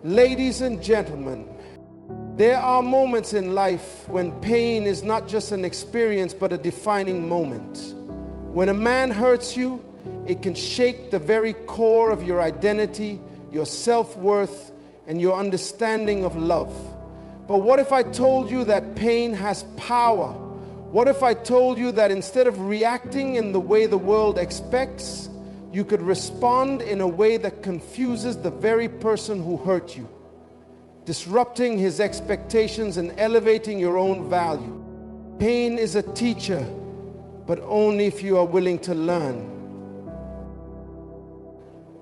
Ladies and gentlemen, there are moments in life when pain is not just an experience but a defining moment. When a man hurts you, it can shake the very core of your identity, your self-worth, and your understanding of love. But what if I told you that pain has power? What if I told you that instead of reacting in the way the world expects, you could respond in a way that confuses the very person who hurt you, disrupting his expectations and elevating your own value? Pain is a teacher, but only if you are willing to learn.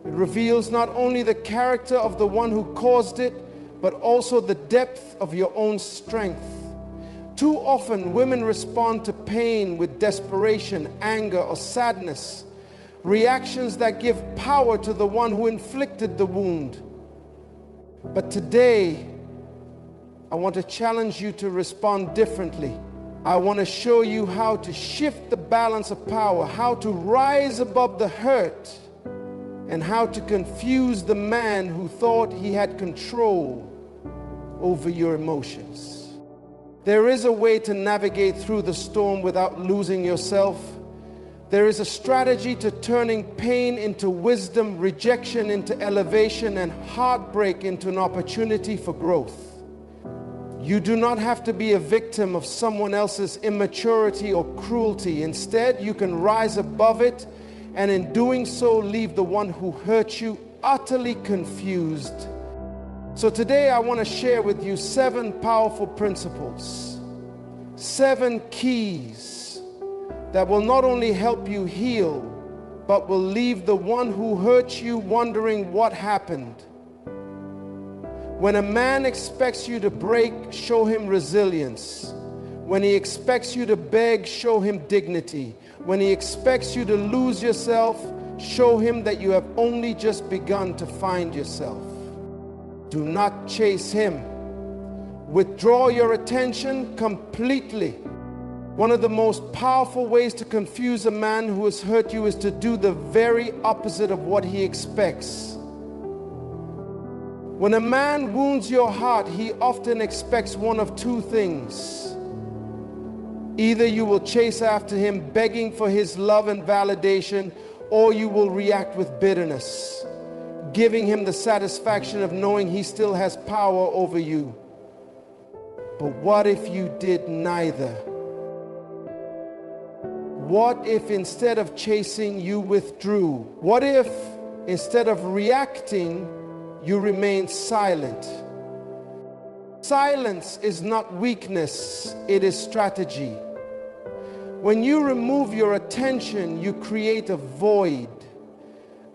It reveals not only the character of the one who caused it, but also the depth of your own strength. Too often, women respond to pain with desperation, anger, or sadness, reactions that give power to the one who inflicted the wound. But today, I want to challenge you to respond differently. I want to show you how to shift the balance of power, how to rise above the hurt, and how to confuse the man who thought he had control over your emotions. There is a way to navigate through the storm without losing yourself. There is a strategy to turning pain into wisdom, rejection into elevation, and heartbreak into an opportunity for growth. You do not have to be a victim of someone else's immaturity or cruelty. Instead, you can rise above it, and in doing so, leave the one who hurt you utterly confused. So today, I want to share with you 7 powerful principles, 7 keys that will not only help you heal, but will leave the one who hurt you wondering what happened. When a man expects you to break, show him resilience. When he expects you to beg, show him dignity. When he expects you to lose yourself, show him that you have only just begun to find yourself. Do not chase him. Withdraw your attention completely. One of the most powerful ways to confuse a man who has hurt you is to do the very opposite of what he expects. When a man wounds your heart, he often expects one of 2 things. Either you will chase after him begging for his love and validation, or you will react with bitterness, giving him the satisfaction of knowing he still has power over you. But what if you did neither? What if instead of chasing, you withdrew? What if instead of reacting, you remained silent? Silence is not weakness, it is strategy. When you remove your attention, you create a void.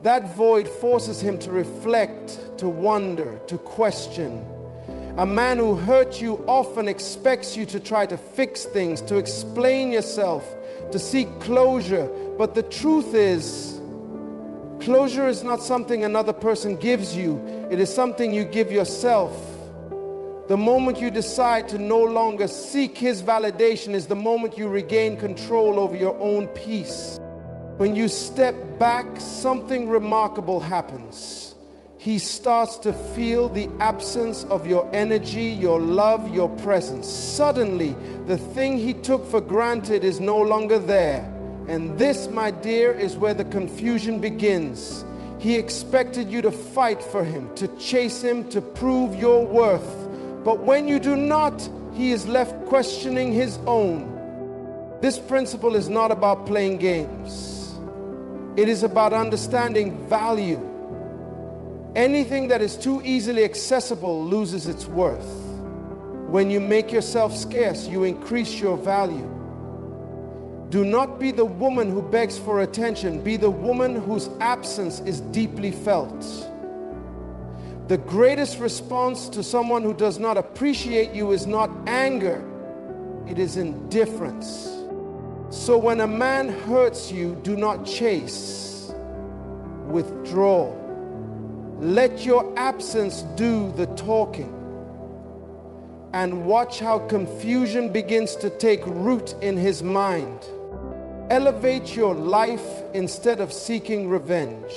That void forces him to reflect, to wonder, to question. A man who hurt you often expects you to try to fix things, to explain yourself, to seek closure. But the truth is, closure is not something another person gives you. It is something you give yourself. The moment you decide to no longer seek his validation is the moment you regain control over your own peace. When you step back, something remarkable happens. He starts to feel the absence of your energy, your love, your presence. Suddenly, the thing he took for granted is no longer there. And this, my dear, is where the confusion begins. He expected you to fight for him, to chase him, to prove your worth. But when you do not, he is left questioning his own. This principle is not about playing games. It is about understanding value. Anything that is too easily accessible loses its worth. When you make yourself scarce, you increase your value. Do not be the woman who begs for attention. Be the woman whose absence is deeply felt. The greatest response to someone who does not appreciate you is not anger, it is indifference. So when a man hurts you, do not chase. Withdraw. Let your absence do the talking. And watch how confusion begins to take root in his mind. Elevate your life instead of seeking revenge.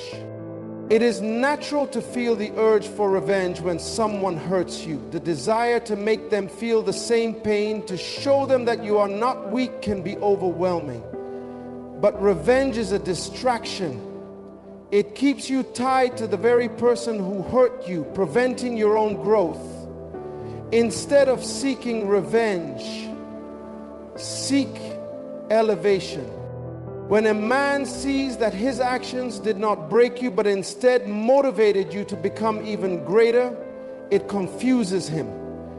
It is natural to feel the urge for revenge when someone hurts you. The desire to make them feel the same pain, to show them that you are not weak, can be overwhelming. But revenge is a distraction. It keeps you tied to the very person who hurt you, preventing your own growth. Instead of seeking revenge, seek elevation. When a man sees that his actions did not break you, but instead motivated you to become even greater, it confuses him.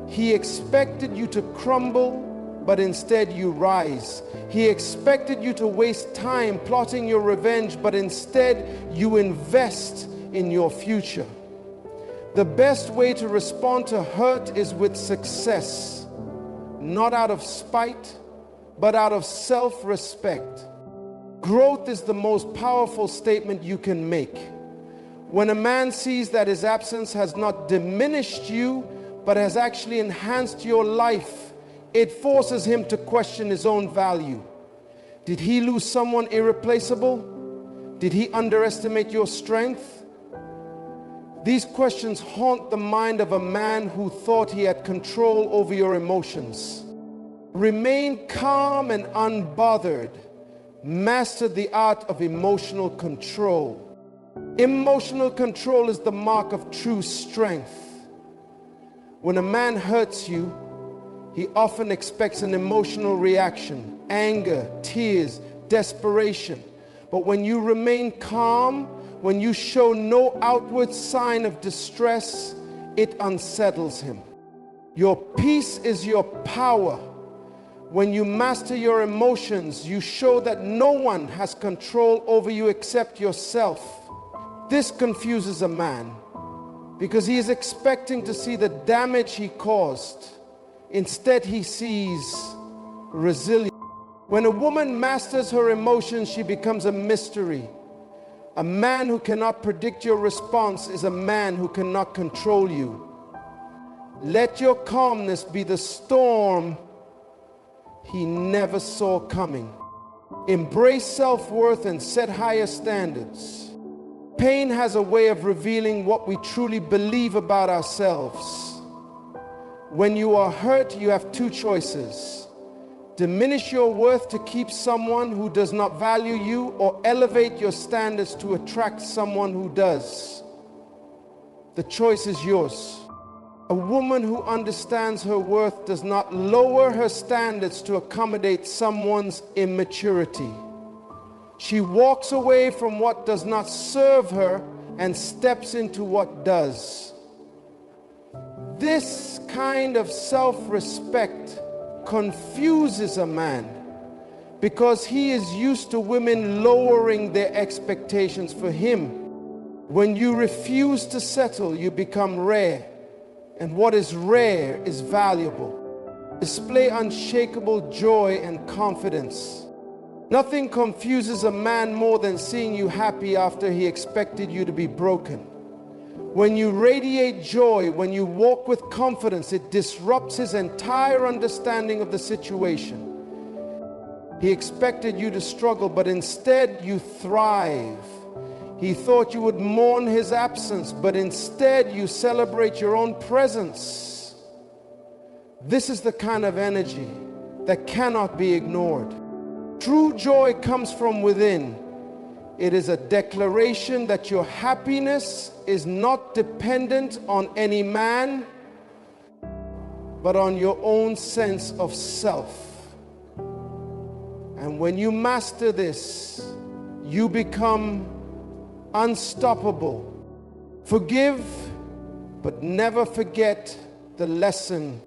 He expected you to crumble, but instead you rise. He expected you to waste time plotting your revenge, but instead you invest in your future. The best way to respond to hurt is with success, not out of spite, but out of self-respect. Growth is the most powerful statement you can make. When a man sees that his absence has not diminished you, but has actually enhanced your life, it forces him to question his own value. Did he lose someone irreplaceable? Did he underestimate your strength? These questions haunt the mind of a man who thought he had control over your emotions. Remain calm and unbothered. Master the art of emotional control. Emotional control is the mark of true strength. When a man hurts you, he often expects an emotional reaction, anger, tears, desperation. But when you remain calm, when you show no outward sign of distress, it unsettles him. Your peace is your power. When you master your emotions, you show that no one has control over you except yourself. This confuses a man because he is expecting to see the damage he caused. Instead, he sees resilience. When a woman masters her emotions, she becomes a mystery. A man who cannot predict your response is a man who cannot control you. Let your calmness be the storm he never saw coming. Embrace self-worth and set higher standards. Pain has a way of revealing what we truly believe about ourselves. When you are hurt, you have two choices. Diminish your worth to keep someone who does not value you, or elevate your standards to attract someone who does. The choice is yours. A woman who understands her worth does not lower her standards to accommodate someone's immaturity. She walks away from what does not serve her and steps into what does. This kind of self-respect confuses a man because he is used to women lowering their expectations for him. When you refuse to settle, you become rare. And what is rare is valuable. Display unshakable joy and confidence. Nothing confuses a man more than seeing you happy after he expected you to be broken. When you radiate joy, when you walk with confidence, it disrupts his entire understanding of the situation. He expected you to struggle, but instead you thrive. He thought you would mourn his absence, but instead you celebrate your own presence. This is the kind of energy that cannot be ignored. True joy comes from within. It is a declaration that your happiness is not dependent on any man, but on your own sense of self. And when you master this, you become unstoppable. Forgive, but never forget the lesson.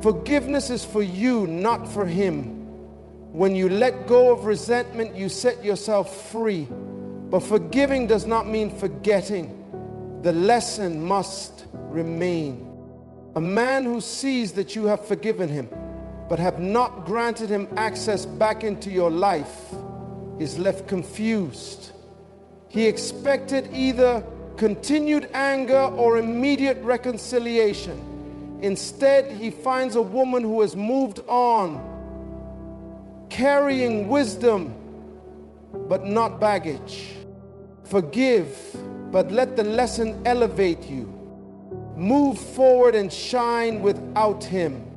Forgiveness is for you, not for him. When you let go of resentment, you set yourself free. But forgiving does not mean forgetting. The lesson must remain. A man who sees that you have forgiven him, but have not granted him access back into your life, is left confused. He expected either continued anger or immediate reconciliation. Instead, he finds a woman who has moved on, carrying wisdom, but not baggage. Forgive, but let the lesson elevate you. Move forward and shine without him.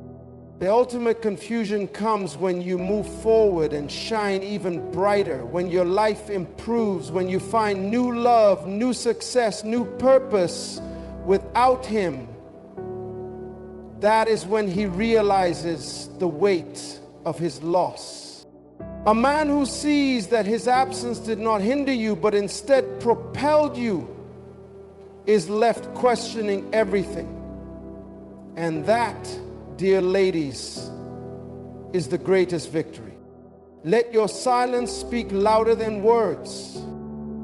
The ultimate confusion comes when you move forward and shine even brighter, when your life improves, when you find new love, new success, new purpose without him. That is when he realizes the weight of his loss. A man who sees that his absence did not hinder you, but instead propelled you, is left questioning everything. And that, dear ladies, is the greatest victory. Let your silence speak louder than words.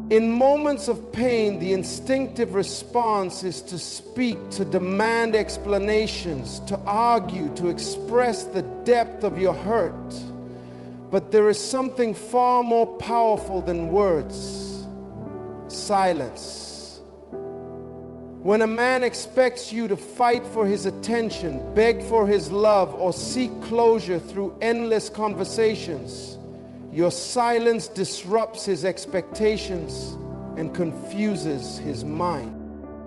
In moments of pain, the instinctive response is to speak, to demand explanations, to argue, to express the depth of your hurt. But there is something far more powerful than words: silence. When a man expects you to fight for his attention, beg for his love, or seek closure through endless conversations, your silence disrupts his expectations and confuses his mind.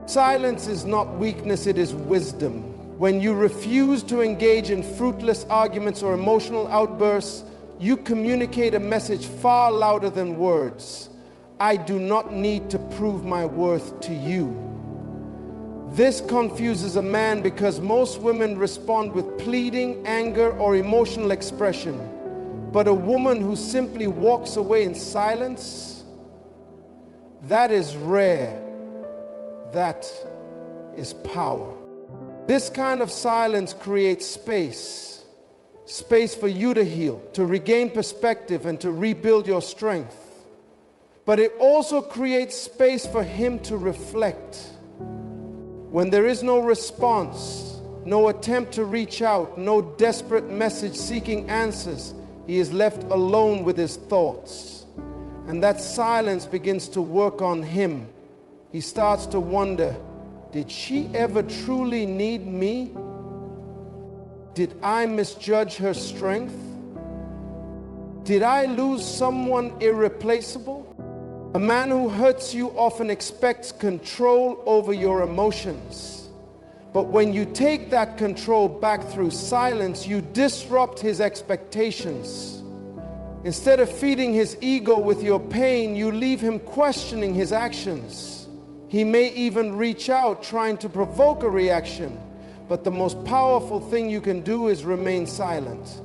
Silence is not weakness, it is wisdom. When you refuse to engage in fruitless arguments or emotional outbursts, you communicate a message far louder than words. I do not need to prove my worth to you. This confuses a man because most women respond with pleading, anger, or emotional expression. But a woman who simply walks away in silence, that is rare. That is power. This kind of silence creates space for you to heal, to regain perspective, and to rebuild your strength. But it also creates space for him to reflect. When there is no response, no attempt to reach out, no desperate message seeking answers, he is left alone with his thoughts. And that silence begins to work on him. He starts to wonder, did she ever truly need me? Did I misjudge her strength? Did I lose someone irreplaceable? A man who hurts you often expects control over your emotions. But when you take that control back through silence, you disrupt his expectations. Instead of feeding his ego with your pain, you leave him questioning his actions. He may even reach out trying to provoke a reaction. But the most powerful thing you can do is remain silent.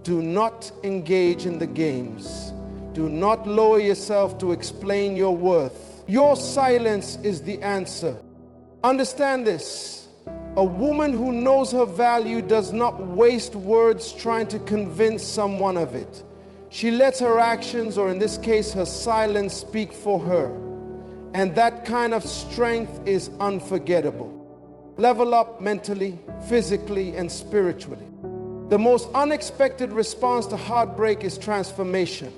Do not engage in the games. Do not lower yourself to explain your worth. Your silence is the answer. Understand this. A woman who knows her value does not waste words trying to convince someone of it. She lets her actions, or in this case her silence, speak for her. And that kind of strength is unforgettable. Level up mentally, physically, and spiritually. The most unexpected response to heartbreak is transformation.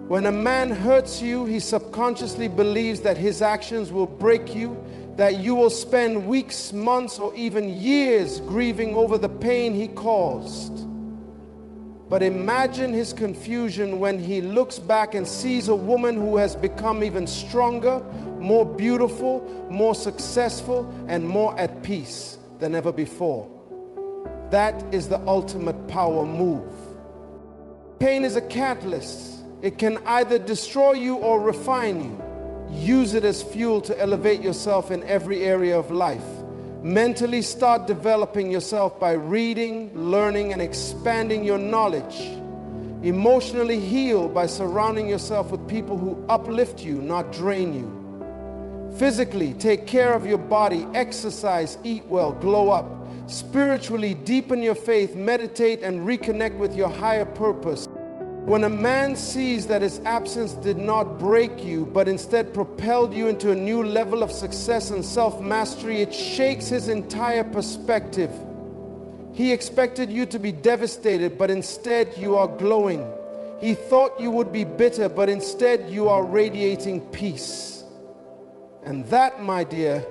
When a man hurts you, he subconsciously believes that his actions will break you, that you will spend weeks, months, or even years grieving over the pain he caused. But imagine his confusion when he looks back and sees a woman who has become even stronger, more beautiful, more successful, and more at peace than ever before. That is the ultimate power move. Pain is a catalyst. It can either destroy you or refine you. Use it as fuel to elevate yourself in every area of life. Mentally, start developing yourself by reading, learning, and expanding your knowledge. Emotionally, heal by surrounding yourself with people who uplift you, not drain you. Physically, take care of your body, exercise, eat well, glow up. Spiritually, deepen your faith, meditate, and reconnect with your higher purpose. When a man sees that his absence did not break you, but instead propelled you into a new level of success and self-mastery, it shakes his entire perspective. He expected you to be devastated, but instead you are glowing. He thought you would be bitter, but instead you are radiating peace. And that, my dear,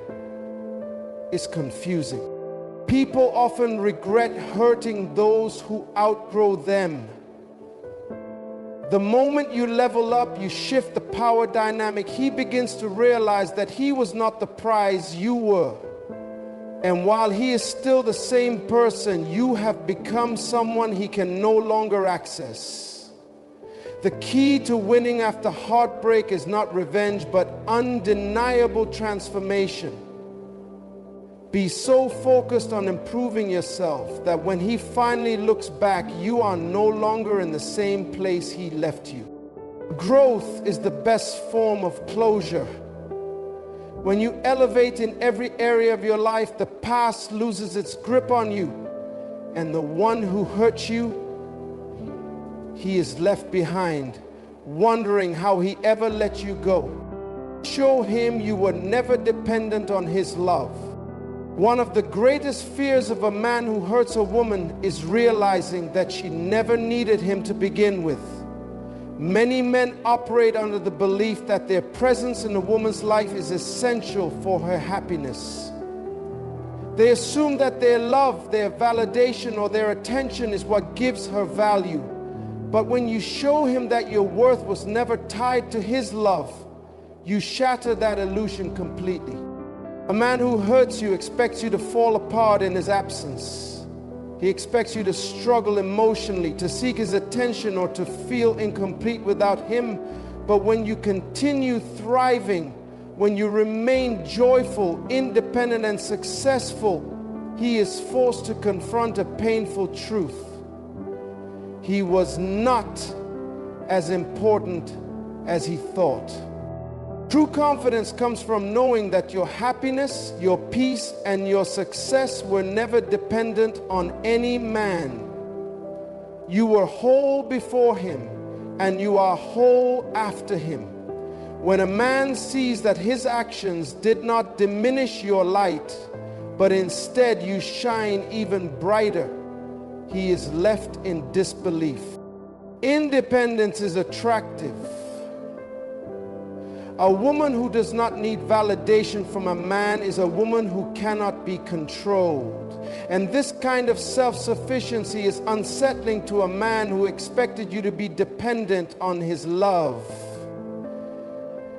is confusing. People often regret hurting those who outgrow them. The moment you level up, you shift the power dynamic, he begins to realize that he was not the prize, you were. And while he is still the same person, you have become someone he can no longer access. The key to winning after heartbreak is not revenge, but undeniable transformation. Be so focused on improving yourself that when he finally looks back, you are no longer in the same place he left you. Growth is the best form of closure. When you elevate in every area of your life, the past loses its grip on you, and the one who hurt you, he is left behind, wondering how he ever let you go. Show him you were never dependent on his love. One of the greatest fears of a man who hurts a woman is realizing that she never needed him to begin with. Many men operate under the belief that their presence in a woman's life is essential for her happiness. They assume that their love, their validation, or their attention is what gives her value. But when you show him that your worth was never tied to his love, you shatter that illusion completely. A man who hurts you expects you to fall apart in his absence. He expects you to struggle emotionally, to seek his attention, or to feel incomplete without him. But when you continue thriving, when you remain joyful, independent, and successful, he is forced to confront a painful truth. He was not as important as he thought. True confidence comes from knowing that your happiness, your peace, and your success were never dependent on any man. You were whole before him, and you are whole after him. When a man sees that his actions did not diminish your light, but instead you shine even brighter, he is left in disbelief. Independence is attractive. A woman who does not need validation from a man is a woman who cannot be controlled. And this kind of self-sufficiency is unsettling to a man who expected you to be dependent on his love.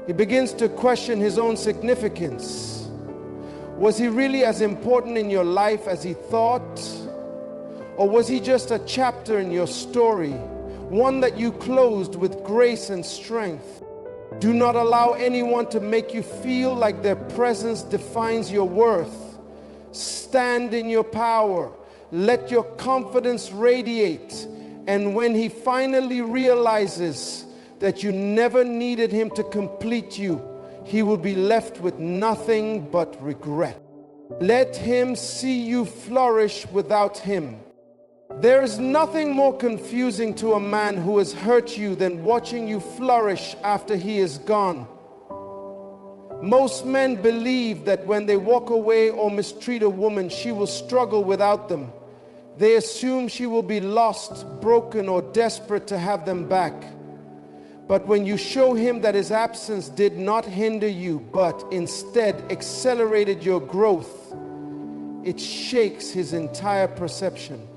He begins to question his own significance. Was he really as important in your life as he thought? Or was he just a chapter in your story, one that you closed with grace and strength? Do not allow anyone to make you feel like their presence defines your worth. Stand in your power. Let your confidence radiate. And when he finally realizes that you never needed him to complete you, he will be left with nothing but regret. Let him see you flourish without him. There is nothing more confusing to a man who has hurt you than watching you flourish after he is gone. Most men believe that when they walk away or mistreat a woman, she will struggle without them. They assume she will be lost, broken, or desperate to have them back. But when you show him that his absence did not hinder you, but instead accelerated your growth, it shakes his entire perception.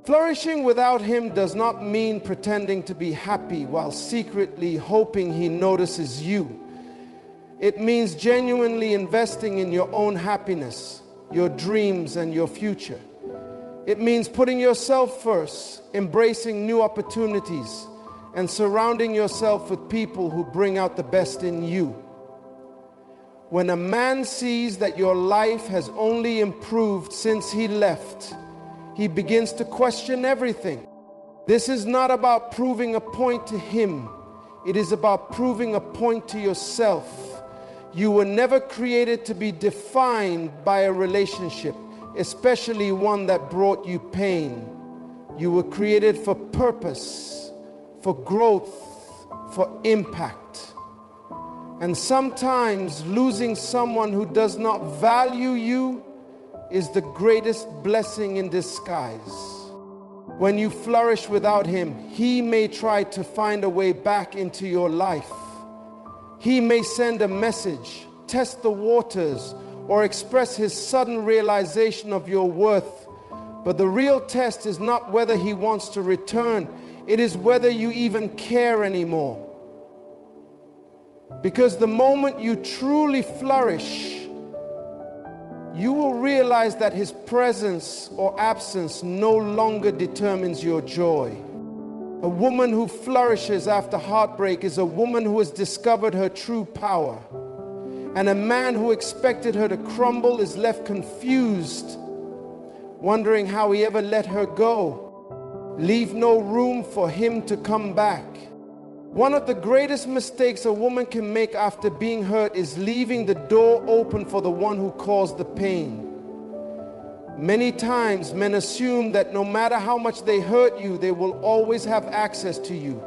Flourishing without him does not mean pretending to be happy while secretly hoping he notices you. It means genuinely investing in your own happiness, your dreams, and your future. It means putting yourself first, embracing new opportunities, and surrounding yourself with people who bring out the best in you. When a man sees that your life has only improved since he left, he begins to question everything. This is not about proving a point to him. It is about proving a point to yourself. You were never created to be defined by a relationship, especially one that brought you pain. You were created for purpose, for growth, for impact. And sometimes losing someone who does not value you is the greatest blessing in disguise. When you flourish without him, he may try to find a way back into your life. He may send a message, test the waters, or express his sudden realization of your worth. But the real test is not whether he wants to return. It is whether you even care anymore. Because the moment you truly flourish, you will realize that his presence or absence no longer determines your joy. A woman who flourishes after heartbreak is a woman who has discovered her true power. And a man who expected her to crumble is left confused, wondering how he ever let her go. Leave no room for him to come back. One of the greatest mistakes a woman can make after being hurt is leaving the door open for the one who caused the pain. Many times men assume that no matter how much they hurt you, they will always have access to you.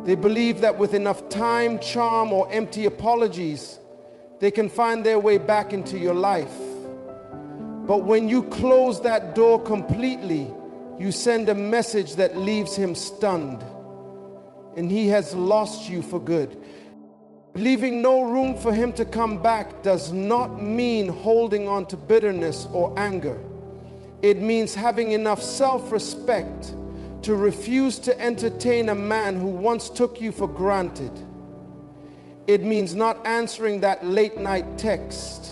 They believe that with enough time, charm, or empty apologies, they can find their way back into your life. But when you close that door completely, you send a message that leaves him stunned, and he has lost you for good. Leaving no room for him to come back does not mean holding on to bitterness or anger. It means having enough self-respect to refuse to entertain a man who once took you for granted. It means not answering that late-night text.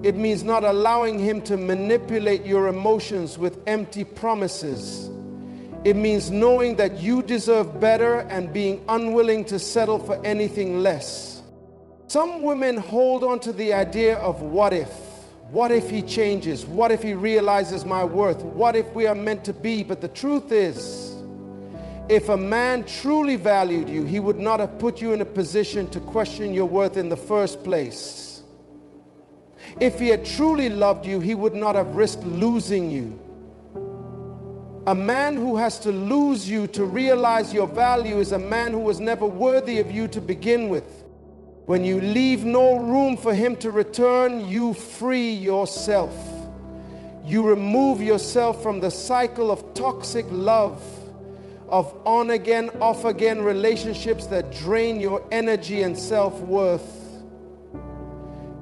It means not allowing him to manipulate your emotions with empty promises. It means knowing that you deserve better and being unwilling to settle for anything less. Some women hold on to the idea of what if. What if he changes? What if he realizes my worth? What if we are meant to be? But the truth is, if a man truly valued you, he would not have put you in a position to question your worth in the first place. If he had truly loved you, he would not have risked losing you. A man who has to lose you to realize your value is a man who was never worthy of you to begin with. When you leave no room for him to return, you free yourself. You remove yourself from the cycle of toxic love, of on-again, off-again relationships that drain your energy and self-worth.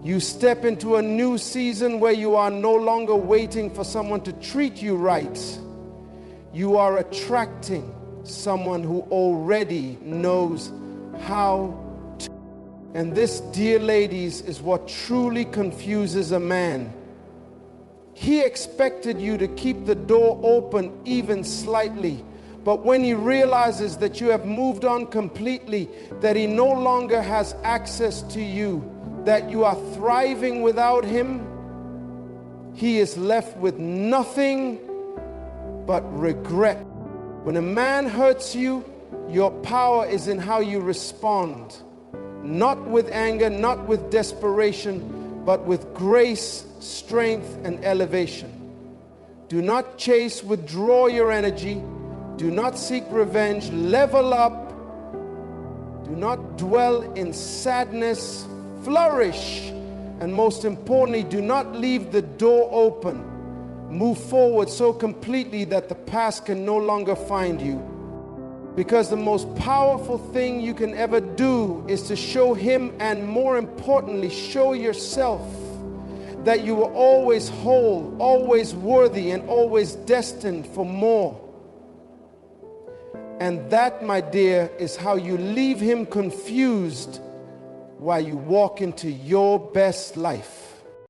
You step into a new season where you are no longer waiting for someone to treat you right. You are attracting someone who already knows how to. And this, dear ladies, is what truly confuses a man. He expected you to keep the door open even slightly, but when he realizes that you have moved on completely, that he no longer has access to you, that you are thriving without him, he is left with nothing but regret. When a man hurts you, your power is in how you respond. Not with anger, not with desperation, but with grace, strength, and elevation. Do not chase, withdraw your energy. Do not seek revenge, level up. Do not dwell in sadness, flourish. And most importantly, do not leave the door open. Move forward so completely that the past can no longer find you. Because the most powerful thing you can ever do is to show him, and more importantly, show yourself, that you are always whole, always worthy, and always destined for more. And that, my dear, is how you leave him confused while you walk into your best life.